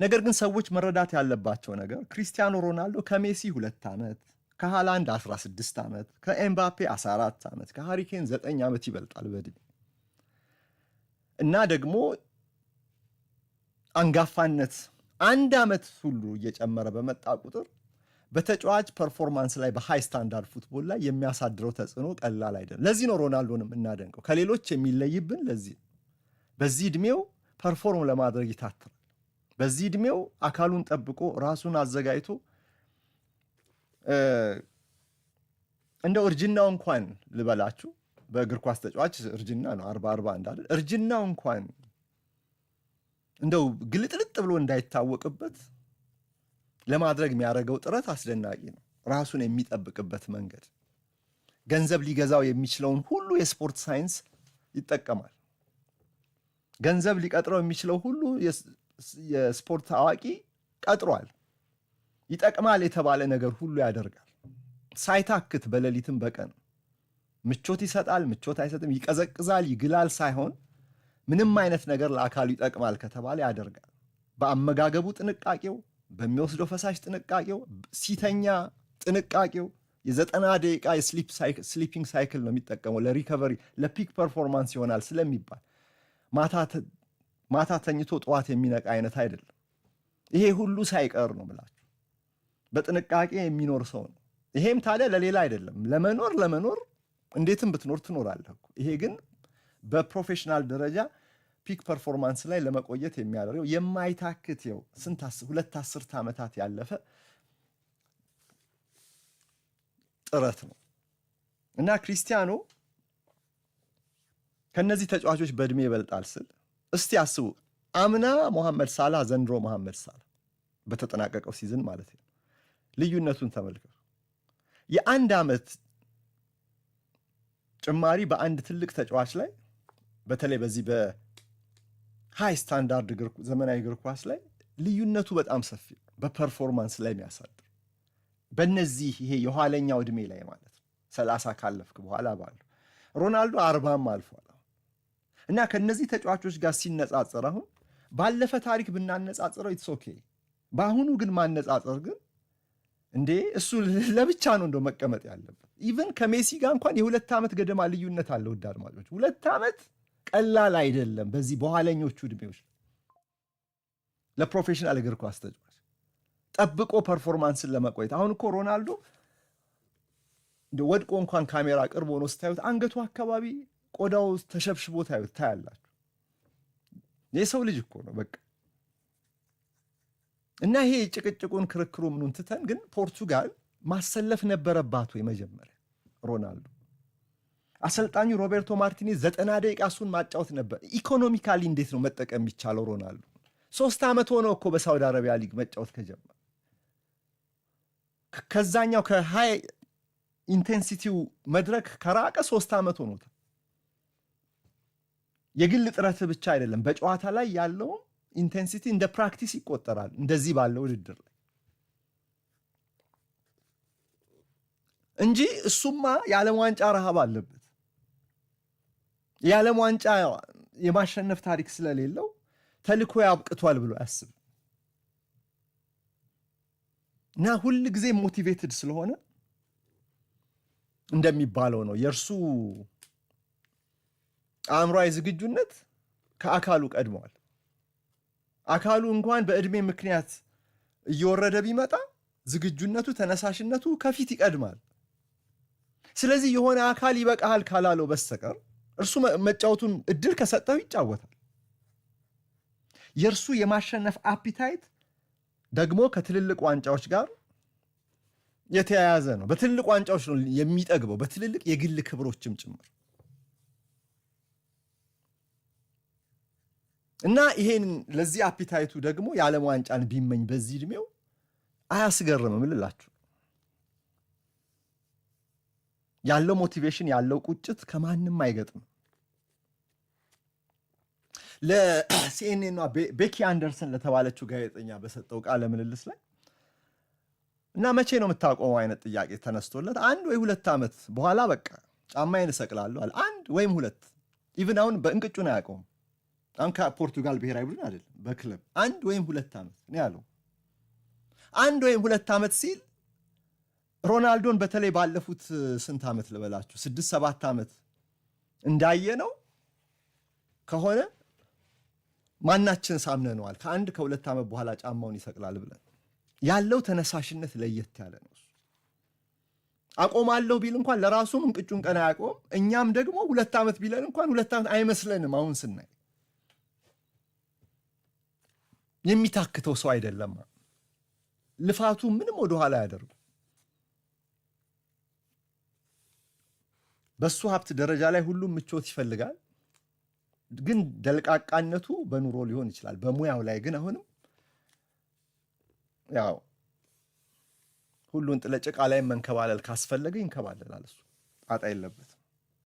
ነገር ግን ሰዎች መረዳት ያለባቸው ነገር ክሪስቲያኖ ሮናልዶ ከሜሲ 2 ዓመት፣ ከሃላንድ 16 ዓመት፣ ከኤምባፔ 14 ዓመት፣ ከሃሪኬን 9 ዓመት ይበልጣል በዕድሜ እና ደግሞ አንጋፋነት 1 ዓመት ሁሉ እየጨመረ በመጣ ቁጥር በተጫዋች ፐርፎርማንስ ላይ በሃይ ስታንዳርድ ፉትቦል ላይ የሚያሳድረው ተጽዕኖ ቀላል አይደለም። ለዚህ ነው ሮናልዶንም እናደንቀው። ከሌሎች የሚለይብን ለዚህ በዚህ ዕድሜው ፐርፎርም ለማድረግ ይታትራል። በዚህ ዕድሜው አካሉን ጠብቆ ራሱን አዘጋጅቶ እንደው እርጅናው እንኳን ልበላችሁ፣ በእግር ኳስ ተጫዋች እርጅና ነው 40 እንዳለ እርጅናው እንኳን እንደው ግልጥልጥ ብሎ እንዳይታወቅበት ለማድረግ የሚያደርገው ጥረት አስደናቂ ነው። ራሱን የሚጠብቅበት መንገድ ገንዘብ ሊገዛው የሚችለውን ሁሉ የስፖርት ሳይንስ ይጠቀማል። ገንዘብ ሊቀጥረው የሚችለው ሁሉ የስፖርት አዋቂ ቀጥሯል። ይጠቅማል የተባለ ነገር ሁሉ ያደርጋል ሳይታክት፣ በሌሊትም በቀን ምቾት ይሰጣል፣ ምቾት አይሰጥም፣ ይቀዘቅዛል፣ ይግላል ሳይሆን ምንም አይነት ነገር ለአካሉ ይጠቅማል ከተባለ ያደርጋል። በአመጋገቡ ጥንቃቄው፣ በሚወስደው ፈሳሽ ጥንቃቄው፣ ሲተኛ ጥንቃቄው፣ የ90 ደቂቃ የስሊፒንግ ሳይክል ነው የሚጠቀመው ለሪከቨሪ ለፒክ ፐርፎርማንስ ይሆናል ስለሚባል ማታ ተኝቶ ጠዋት የሚነቃ አይነት አይደለም። ይሄ ሁሉ ሳይቀር ነው ብላችሁ በጥንቃቄ የሚኖር ሰው ነው። ይሄም ታዲያ ለሌላ አይደለም፣ ለመኖር እንዴትም ብትኖር ትኖራለህ። ይሄ ግን በፕሮፌሽናል ደረጃ ፒክ ፐርፎርማንስ ላይ ለመቆየት የሚያደርገው የማይታክት ው 2 ዓመታት ያለፈ ጥረት ነው እና ክሪስቲያኖ ከነዚህ ተጫዋቾች በእድሜ ይበልጣል ስል እስቲ አስቡ። አምና መሐመድ ሳላህ፣ ዘንድሮ መሐመድ ሳላህ በተጠናቀቀው ሲዝን ማለት ነው። ልዩነቱን ተመልከቱ። የ1 ዓመት ጭማሪ በአንድ ትልቅ ተጫዋች ላይ በተለይ በዚህ በሃይ ስታንዳርድ ዘመናዊ እግር ኳስ ላይ ልዩነቱ በጣም ሰፊ ነው። በፐርፎርማንስ ላይ የሚያሳድር በእነዚህ ይሄ የኋለኛው ዕድሜ ላይ ማለት ነው 30 ካለፍክ በኋላ ባሉ ሮናልዶ 40ም አልፏል እና ከነዚህ ተጫዋቾች ጋር ሲነጻጸር አሁን ባለፈ ታሪክ ብናነጻጽረው ኢትስ ኦኬ። በአሁኑ ግን ማነጻጸር ግን እንዴ እሱ ለብቻ ነው እንደው መቀመጥ ያለበት። ኢቭን ከሜሲ ጋር እንኳን የ2 ዓመት ገደማ ልዩነት አለ። ውድ አድማጮች 2 ዓመት ቀላል አይደለም። በዚህ በኋለኞቹ ዕድሜዎች ለፕሮፌሽናል እግር ኳስ ተጫዋች ጠብቆ ፐርፎርማንስን ለመቆየት አሁን እኮ ሮናልዶ እንደ ወድቆ እንኳን ካሜራ ቅርብ ሆኖ ስታዩት አንገቱ አካባቢ ቆዳው ተሸብሽቦ ታያላችሁ። የሰው ልጅ እኮ ነው በቃ። እና ይሄ ጭቅጭቁን ክርክሩ ምኑን ትተን ግን ፖርቱጋል ማሰለፍ ነበረባት ወይ? መጀመሪያ ሮናልዶ አሰልጣኙ ሮቤርቶ ማርቲኔዝ 90 ደቂቃ እሱን ማጫወት ነበር። ኢኮኖሚካሊ እንዴት ነው መጠቀም የሚቻለው? ሮናልዶ 3 ዓመት ሆነው እኮ በሳውዲ አረቢያ ሊግ መጫወት ከጀመረ ከዛኛው ከሃይ ኢንቴንሲቲው መድረክ ከራቀ 3 ዓመት ሆኖታል። የግል ጥረት ብቻ አይደለም፣ በጨዋታ ላይ ያለው ኢንቴንሲቲ እንደ ፕራክቲስ ይቆጠራል። እንደዚህ ባለው ውድድር ላይ እንጂ እሱማ የዓለም ዋንጫ ረሃብ አለበት። የዓለም ዋንጫ የማሸነፍ ታሪክ ስለሌለው ተልኮ ያብቅቷል ብሎ ያስብ እና ሁል ጊዜ ሞቲቬትድ ስለሆነ እንደሚባለው ነው የእርሱ አእምሯዊ ዝግጁነት ከአካሉ ቀድመዋል። አካሉ እንኳን በዕድሜ ምክንያት እየወረደ ቢመጣ ዝግጁነቱ፣ ተነሳሽነቱ ከፊት ይቀድማል። ስለዚህ የሆነ አካል ይበቃሃል ካላለው በስተቀር እርሱ መጫወቱን እድል ከሰጠው ይጫወታል። የእርሱ የማሸነፍ አፒታይት ደግሞ ከትልልቅ ዋንጫዎች ጋር የተያያዘ ነው። በትልልቅ ዋንጫዎች ነው የሚጠግበው፣ በትልልቅ የግል ክብሮችም ጭምር እና ይሄን ለዚህ አፒታይቱ ደግሞ የዓለም ዋንጫን ቢመኝ በዚህ ዕድሜው አያስገርምም ልላችሁ። ያለው ሞቲቬሽን ያለው ቁጭት ከማንም አይገጥም። ለሲኤንኤን ቤኪ አንደርሰን ለተባለችው ጋዜጠኛ በሰጠው ቃለ ምልልስ ላይ እና መቼ ነው የምታቆመው አይነት ጥያቄ ተነስቶለት 1 ወይ 2 ዓመት በኋላ በቃ ጫማዬን እሰቅላለሁ አለ። 1 ወይም 2 ኢቭን አሁን በእንቅጩን አያውቀውም። አሁን ከፖርቱጋል ብሔራዊ ቡድን አይደለም በክለብ 1 ወይም 2 ዓመት ነው ያለው። 1 ወይም 2 ዓመት ሲል ሮናልዶን በተለይ ባለፉት ስንት ዓመት ልበላችሁ 6-7 ዓመት እንዳየነው ከሆነ ማናችን ሳምነነዋል ከ1 ከ2 ዓመት በኋላ ጫማውን ይሰቅላል ብለን ያለው ተነሳሽነት ለየት ያለ ነው። አቆማለሁ ቢል እንኳን ለራሱም እንቅጩን ቀና ያቆም፣ እኛም ደግሞ 2 ዓመት ቢለን እንኳን 2 ዓመት አይመስለንም። አሁን ስናይ የሚታክተው ሰው አይደለም። ልፋቱ ምንም ወደኋላ ያደርጉ በሱ ሀብት ደረጃ ላይ ሁሉም ምቾት ይፈልጋል። ግን ደልቃቃነቱ በኑሮ ሊሆን ይችላል። በሙያው ላይ ግን አሁንም ያው ሁሉን ጥለጭቃ ላይ መንከባለል ካስፈለገ ይንከባለላል። እሱ ጣጣ የለበት።